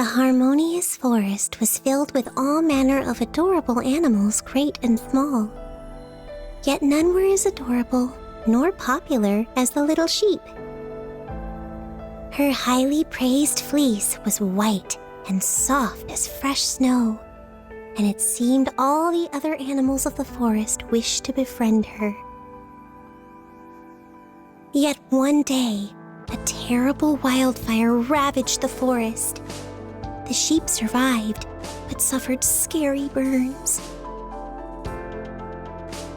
The harmonious forest was filled with all manner of adorable animals, great and small. Yet none were as adorable nor popular as the little sheep. Her highly praised fleece was white and soft as fresh snow, and it seemed all the other animals of the forest wished to befriend her. Yet one day, a terrible wildfire ravaged the forest. The sheep survived, but suffered scary burns.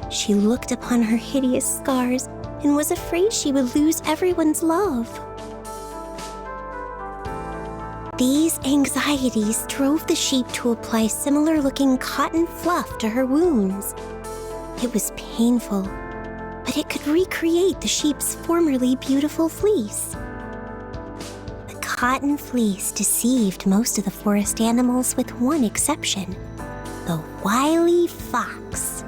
She looked upon her hideous scars and was afraid she would lose everyone's love. These anxieties drove the sheep to apply similar-looking cotton fluff to her wounds. It was painful, but it could recreate the sheep's formerly beautiful fleece. The cotton fleece deceived most of the forest animals with one exception, the wily fox.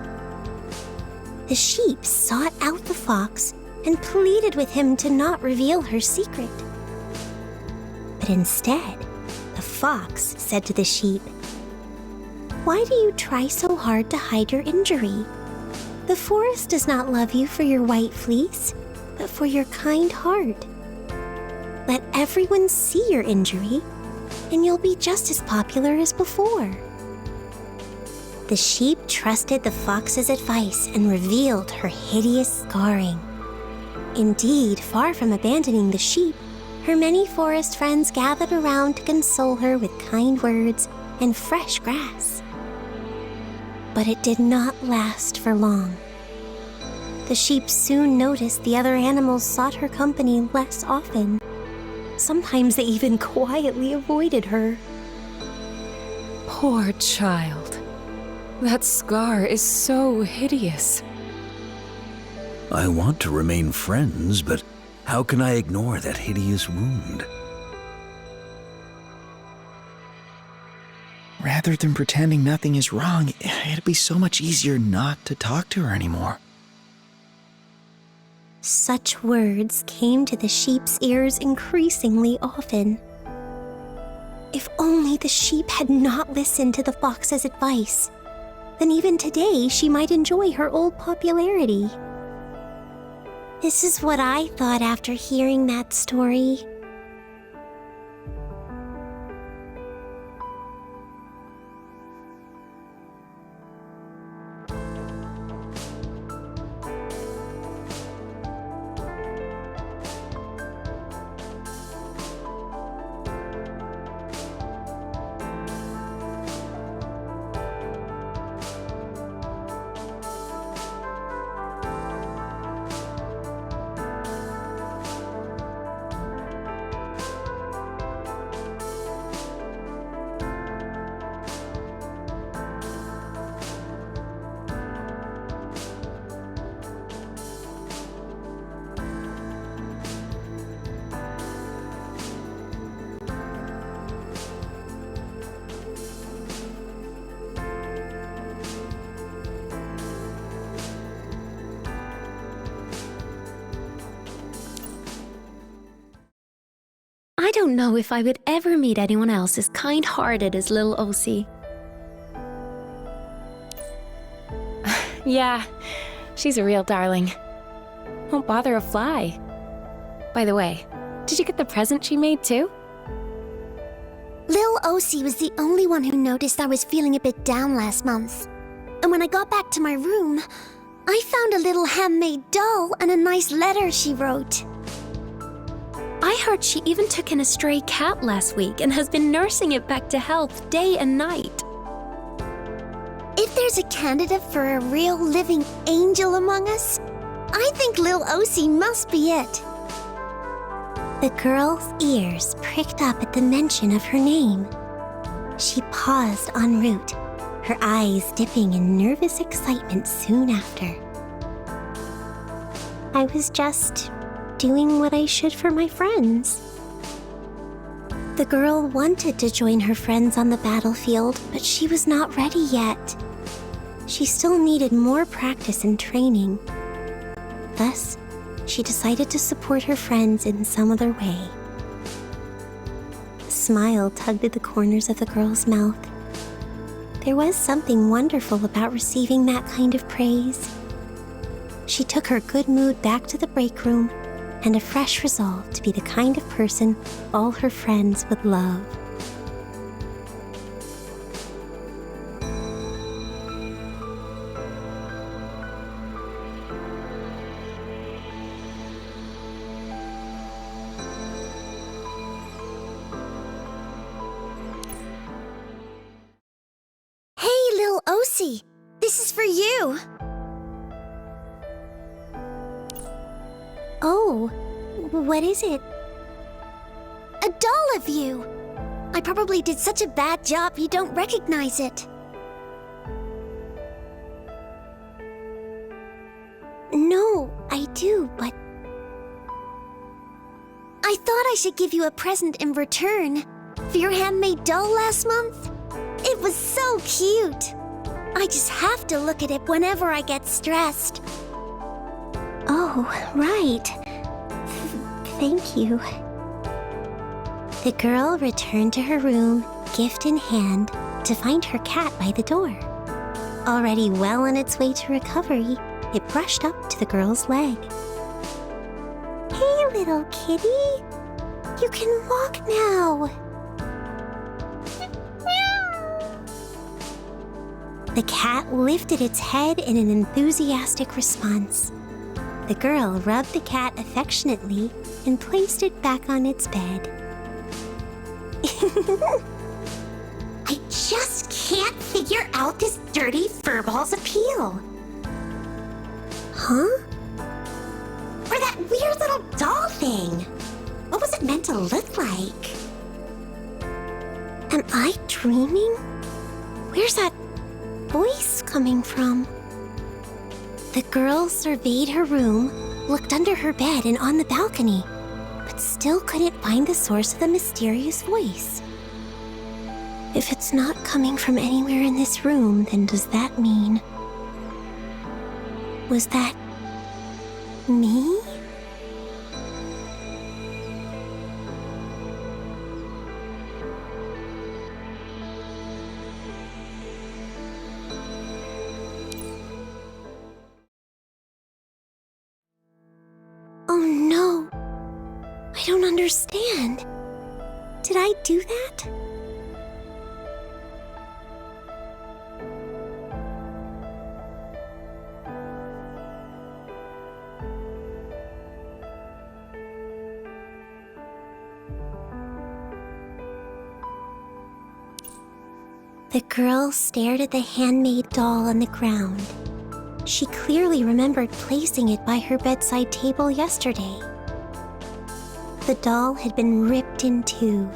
The sheep sought out the fox and pleaded with him to not reveal her secret. But instead, the fox said to the sheep, "Why do you try so hard to hide your injury? The forest does not love you for your white fleece, but for your kind heart. Let everyone see your injury, and you'll be just as popular as before." The sheep trusted the fox's advice and revealed her hideous scarring. Indeed, far from abandoning the sheep, her many forest friends gathered around to console her with kind words and fresh grass. But it did not last for long. The sheep soon noticed the other animals sought her company less often. Sometimes they even quietly avoided her. Poor child. That scar is so hideous. I want to remain friends, but how can I ignore that hideous wound? Rather than pretending nothing is wrong, it'd be so much easier not to talk to her anymore. Such words came to the sheep's ears increasingly often. If only the sheep had not listened to the fox's advice, then even today she might enjoy her old popularity. This is what I thought after hearing that story. I don't know if I would ever meet anyone else as kind-hearted as Lil Osie. Yeah, she's a real darling. Won't bother a fly. By the way, did you get the present she made too? Lil Osie was the only one who noticed I was feeling a bit down last month. And when I got back to my room, I found a little handmade doll and a nice letter she wrote. I heard she even took in a stray cat last week and has been nursing it back to health day and night. If there's a candidate for a real living angel among us, I think Lil Osie must be it. The girl's ears pricked up at the mention of her name. She paused en route, her eyes dipping in nervous excitement soon after. I was just doing what I should for my friends. The girl wanted to join her friends on the battlefield, but she was not ready yet. She still needed more practice and training. Thus, she decided to support her friends in some other way. smile tugged at the corners of the girl's mouth. There was something wonderful about receiving that kind of praise. She took her good mood back to the break room and a fresh resolve to be the kind of person all her friends would love. Hey, Lil Osie, this is for you. Oh, what is it? A doll of you. I probably did such a bad job you don't recognize it. No, I do, but I thought I should give you a present in return for your handmade doll last month. It was so cute. I just have to look at it whenever I get stressed. oh, right. Thank you. The girl returned to her room, gift in hand, to find her cat by the door. Already well on its way to recovery, it brushed up to the girl's leg. Hey, little kitty. You can walk now. The cat lifted its head in an enthusiastic response. The girl rubbed the cat affectionately and placed it back on its bed. I just can't figure out this dirty furball's appeal. Huh? Or that weird little doll thing. What was it meant to look like? Am I dreaming? Where's that voice coming from? The girl surveyed her room, looked under her bed and on the balcony, but still couldn't find the source of the mysterious voice. If it's not coming from anywhere in this room, then does that mean... Was that... me? Oh no. I don't understand. Did I do that? The girl stared at the handmade doll on the ground. She clearly remembered placing it by her bedside table yesterday. The doll had been ripped in two,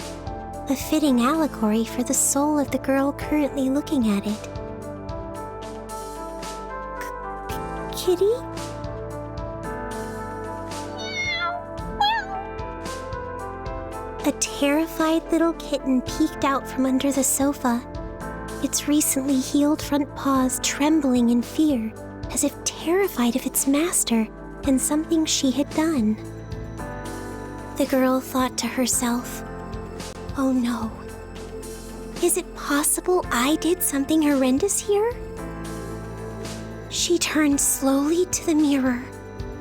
a fitting allegory for the soul of the girl currently looking at it. Kitty? A terrified little kitten peeked out from under the sofa, its recently healed front paws trembling in fear, as if terrified of its master and something she had done. The girl thought to herself, "Oh no. Is it possible I did something horrendous here?" She turned slowly to the mirror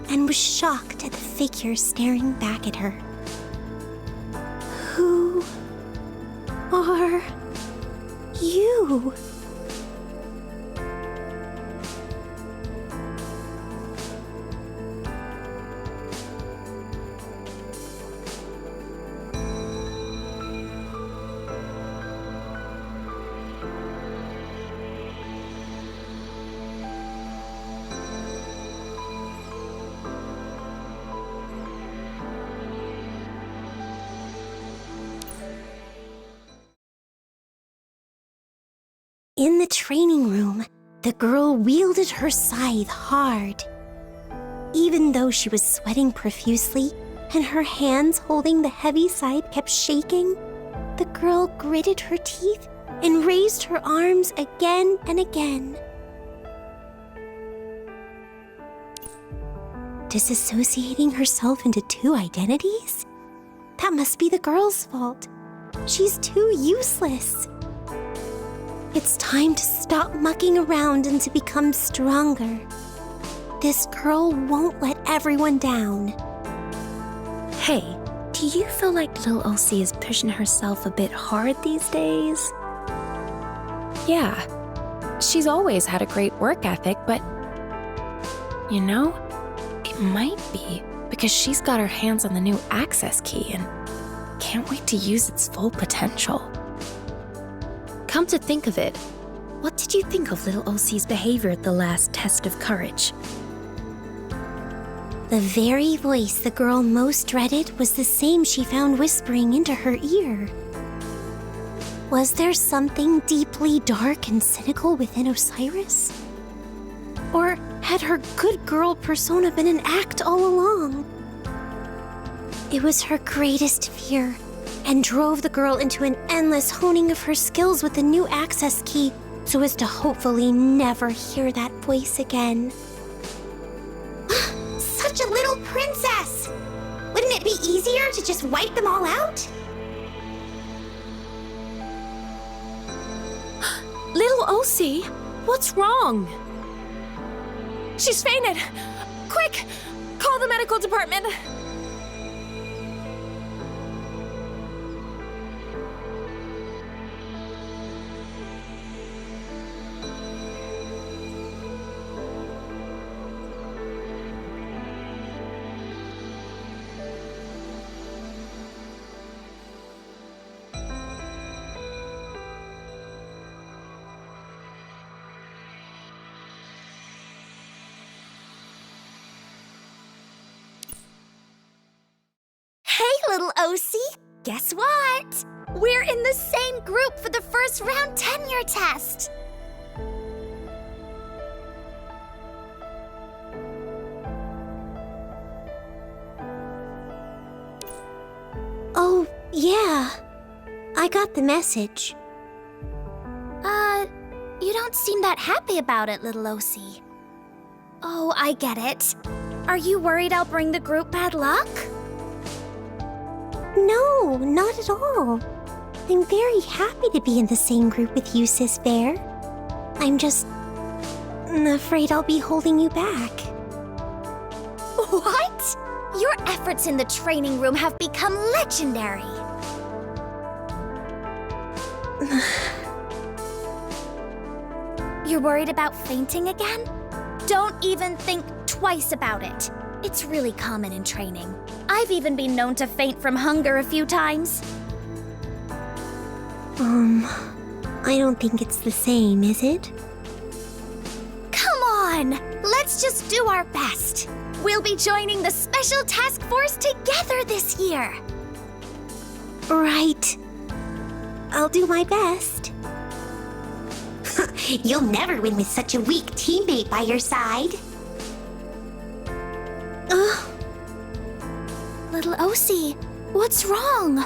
and was shocked at the figure staring back at her. Who are you? In the training room, the girl wielded her scythe hard. Even though she was sweating profusely and her hands holding the heavy scythe kept shaking, the girl gritted her teeth and raised her arms again and again. Disassociating herself into two identities? That must be the girl's fault. She's too useless. It's time to stop mucking around and to become stronger. This girl won't let everyone down. Hey, do you feel like little Elsie is pushing herself a bit hard these days? Yeah, she's always had a great work ethic, but you know, it might be because she's got her hands on the new access key and can't wait to use its full potential. Come to think of it, what did you think of little Elsie's behavior at the last test of courage? The very voice the girl most dreaded was the same she found whispering into her ear. Was there something deeply dark and cynical within Osiris? Or had her good girl persona been an act all along? It was her greatest fear and drove the girl into an endless honing of her skills with the new access key so as to hopefully never hear that voice again. Such a little princess! Wouldn't it be easier to just wipe them all out? Little Elsie, what's wrong? She's fainted! Quick! Call the medical department! Hey, little Osie, guess what? We're in the same group for the first round tenure test. Oh, yeah. I got the message. You don't seem that happy about it, little Osie. Oh, I get it. Are you worried I'll bring the group bad luck? No, not at all. I'm very happy to be in the same group with you, Sis Bear. I'm just afraid I'll be holding you back. What? Your efforts in the training room have become legendary. You're worried about fainting again? Don't even think twice about it. It's really common in training. I've even been known to faint from hunger a few times. I don't think it's the same, is it? Come on! Let's just do our best. We'll be joining the Special Task Force together this year. Right. I'll do my best. You'll never win with such a weak teammate by your side. Little Osie, what's wrong?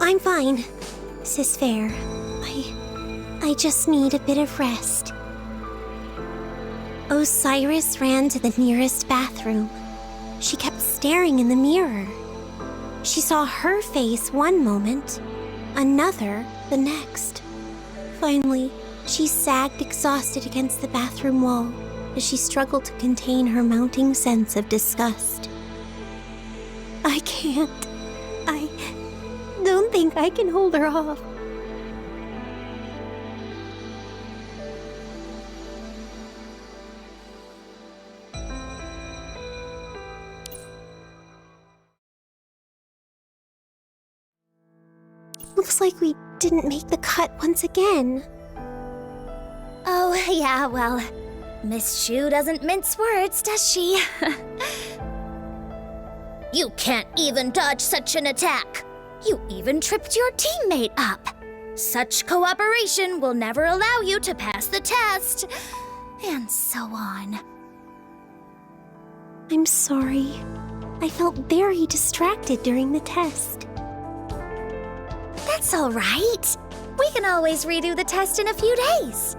I'm fine, Sis Fair. I just need a bit of rest. Osiris ran to the nearest bathroom. She kept staring in the mirror. She saw her face one moment, another the next. Finally, she sagged exhausted against the bathroom wall as she struggled to contain her mounting sense of disgust. I can't. I don't think I can hold her off. Looks like we didn't make the cut once again. Oh, yeah, well, Miss Shu doesn't mince words, does she? You can't even dodge such an attack. You even tripped your teammate up. Such cooperation will never allow you to pass the test. And so on. I'm sorry. I felt very distracted during the test. That's all right. We can always redo the test in a few days.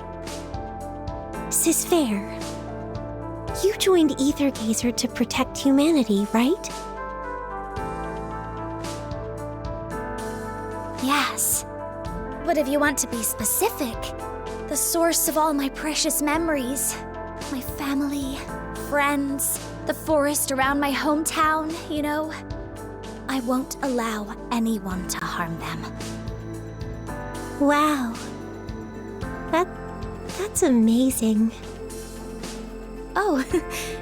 Sis Fair, you joined Aether Gazer to protect humanity, right? yes. But if you want to be specific, the source of all my precious memories, my family, friends, the forest around my hometown, you know, I won't allow anyone to harm them. Wow. That's amazing. Oh,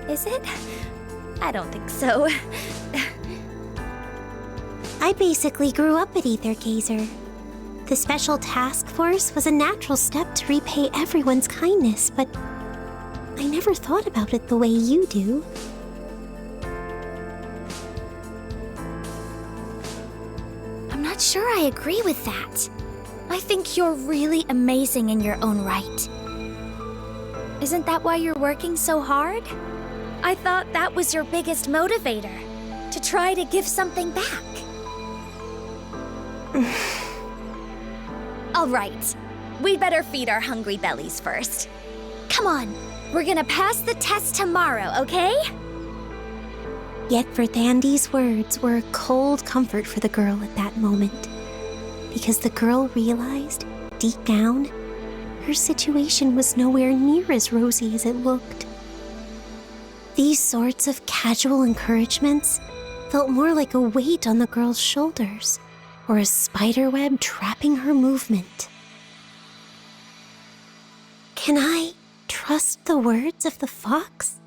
is it? I don't think so. I basically grew up at Aether Gazer. The special task force was a natural step to repay everyone's kindness, but I never thought about it the way you do. I'm not sure I agree with that. I think you're really amazing in your own right. Isn't that why you're working so hard? I thought that was your biggest motivator, to try to give something back. All right, we'd better feed our hungry bellies first. Come on, we're gonna pass the test tomorrow, okay? Yet Verdhandy's words were a cold comfort for the girl at that moment, because the girl realized, deep down, her situation was nowhere near as rosy as it looked. These sorts of casual encouragements felt more like a weight on the girl's shoulders, or a spiderweb trapping her movement. Can I trust the words of the fox?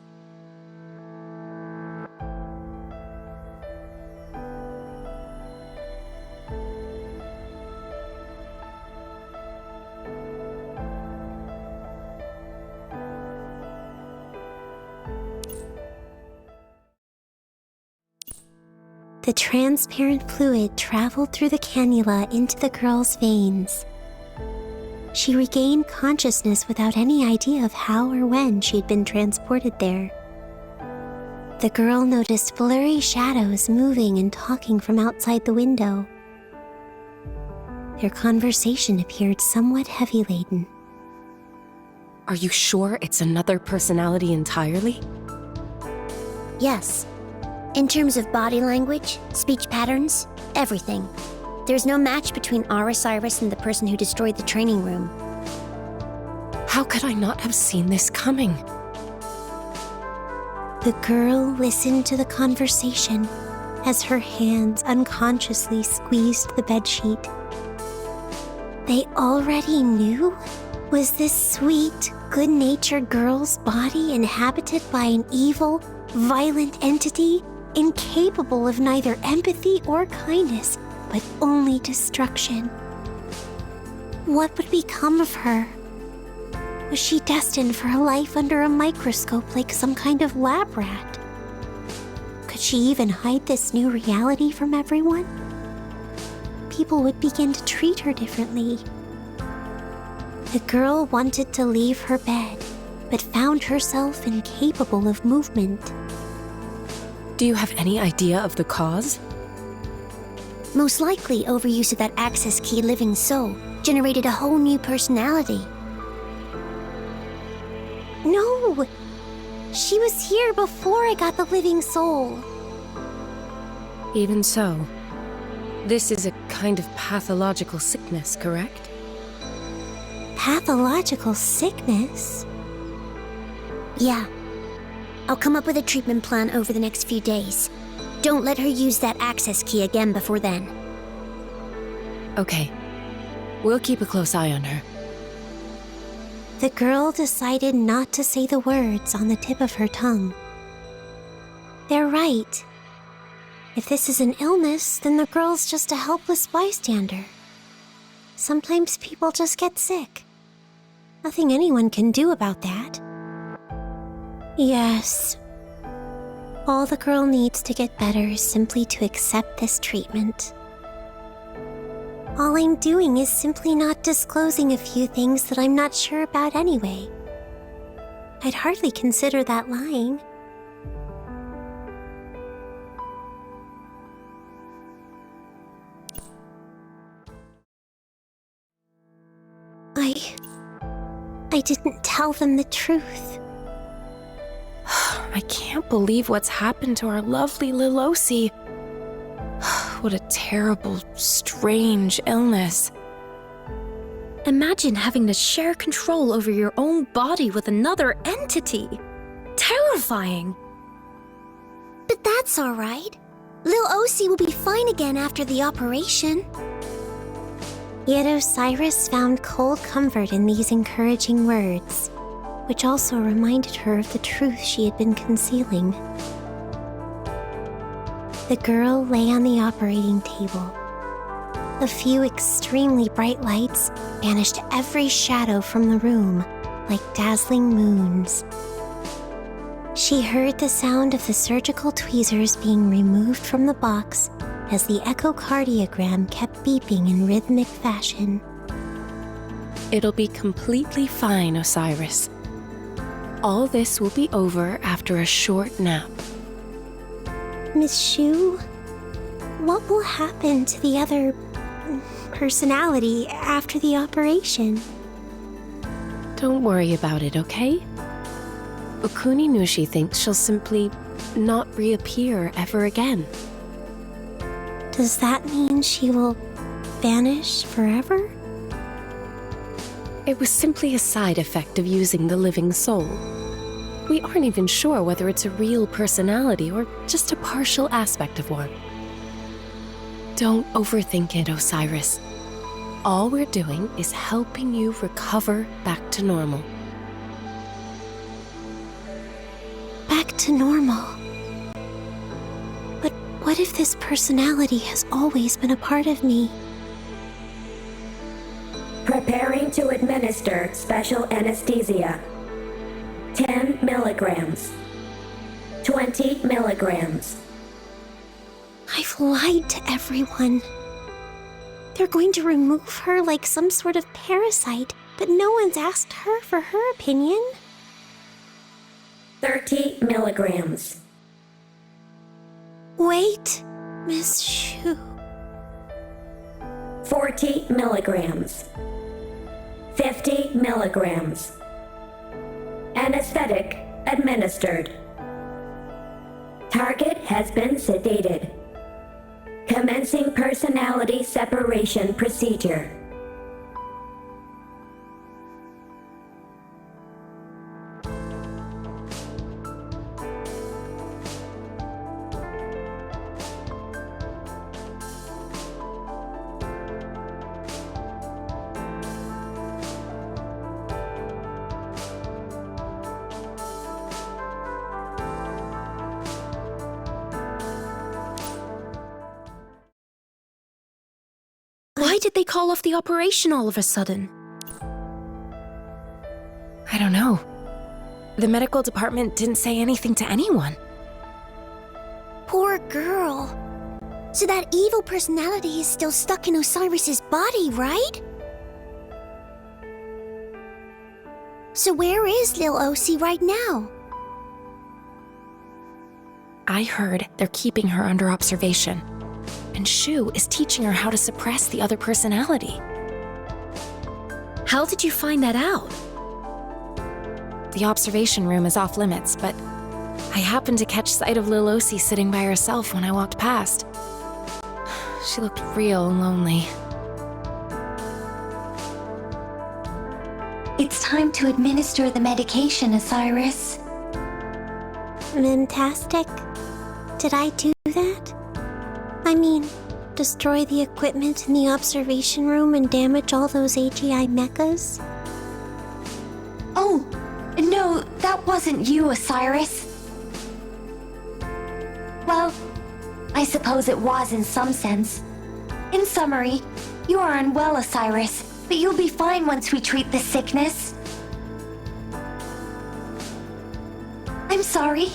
The transparent fluid traveled through the cannula into the girl's veins. She regained consciousness without any idea of how or when she'd been transported there. The girl noticed blurry shadows moving and talking from outside the window. Their conversation appeared somewhat heavy-laden. Are you sure it's another personality entirely? Yes. In terms of body language, speech patterns, everything. There's no match between our Osiris and the person who destroyed the training room. How could I not have seen this coming? The girl listened to the conversation as her hands unconsciously squeezed the bedsheet. They already knew? Was this sweet, good-natured girl's body inhabited by an evil, violent entity incapable of neither empathy or kindness, but only destruction? What would become of her? Was she destined for a life under a microscope like some kind of lab rat? Could she even hide this new reality from everyone? People would begin to treat her differently. The girl wanted to leave her bed, but found herself incapable of movement. Do you have any idea of the cause? Most likely overuse of that access key living soul generated a whole new personality. No! She was here before I got the living soul. Even so, this is a kind of pathological sickness, correct? Pathological sickness? Yeah. I'll come up with a treatment plan over the next few days. Don't let her use that access key again before then. Okay. We'll keep a close eye on her. The girl decided not to say the words on the tip of her tongue. They're right. If this is an illness, then the girl's just a helpless bystander. Sometimes people just get sick. Nothing anyone can do about that. Yes. All the girl needs to get better is simply to accept this treatment. All I'm doing is simply not disclosing a few things that I'm not sure about anyway. I'd hardly consider that lying. I didn't tell them the truth. I can't believe what's happened to our lovely Lilosi. What a terrible, strange illness. Imagine having to share control over your own body with another entity. Terrifying. But that's all right. Lil Osi will be fine again after the operation. Yet Osiris found cold comfort in these encouraging words, which also reminded her of the truth she had been concealing. The girl lay on the operating table. A few extremely bright lights banished every shadow from the room like dazzling moons. She heard the sound of the surgical tweezers being removed from the box as the echocardiogram kept beeping in rhythmic fashion. It'll be completely fine, Osiris. All this will be over after a short nap. Miss Shu, what will happen to the other personality after the operation? Don't worry about it, okay? Okuni Nushi thinks she'll simply not reappear ever again. Does that mean she will vanish forever? It was simply a side effect of using the living soul. We aren't even sure whether it's a real personality or just a partial aspect of one. Don't overthink it, Osiris. All we're doing is helping you recover back to normal. Back to normal. But what if this personality has always been a part of me? Preparing to administer special anesthesia. 10 milligrams. 20 milligrams. I've lied to everyone. They're going to remove her like some sort of parasite, but no one's asked her for her opinion. 30 milligrams. Wait, Miss Shu. 40 milligrams. 50 milligrams. Anesthetic administered. Target has been sedated. Commencing personality separation procedure. Why did they call off the operation all of a sudden? I don't know. The medical department didn't say anything to anyone. Poor girl. So that evil personality is still stuck in Osiris's body, right? So where is Lil Osi right now? I heard they're keeping her under observation. And Shu is teaching her how to suppress the other personality. How did you find that out? The observation room is off limits, but I happened to catch sight of Lil Osi sitting by herself when I walked past. She looked real lonely. It's time to administer the medication, Osiris. Fantastic. Did I do that? I mean, destroy the equipment in the observation room and damage all those AGI mechas? Oh, no, that wasn't you, Osiris. Well, I suppose it was in some sense. In summary, you are unwell, Osiris, but you'll be fine once we treat this sickness. I'm sorry.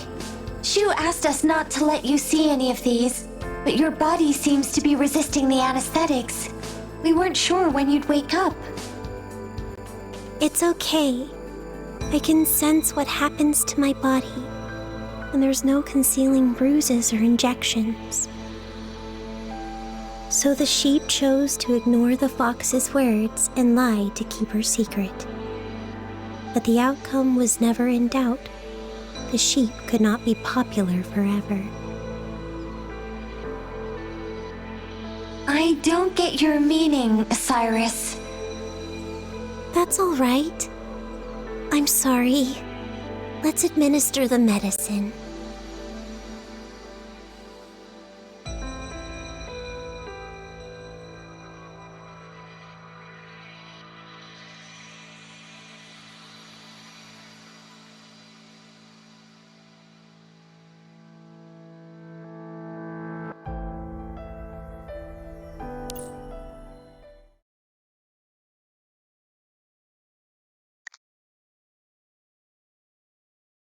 Shu asked us not to let you see any of these. But your body seems to be resisting the anesthetics. We weren't sure when you'd wake up. It's okay. I can sense what happens to my body, and there's no concealing bruises or injections. So the sheep chose to ignore the fox's words and lie to keep her secret. But the outcome was never in doubt. The sheep could not be popular forever. I don't get your meaning, Cyrus. That's all right. I'm sorry. Let's administer the medicine.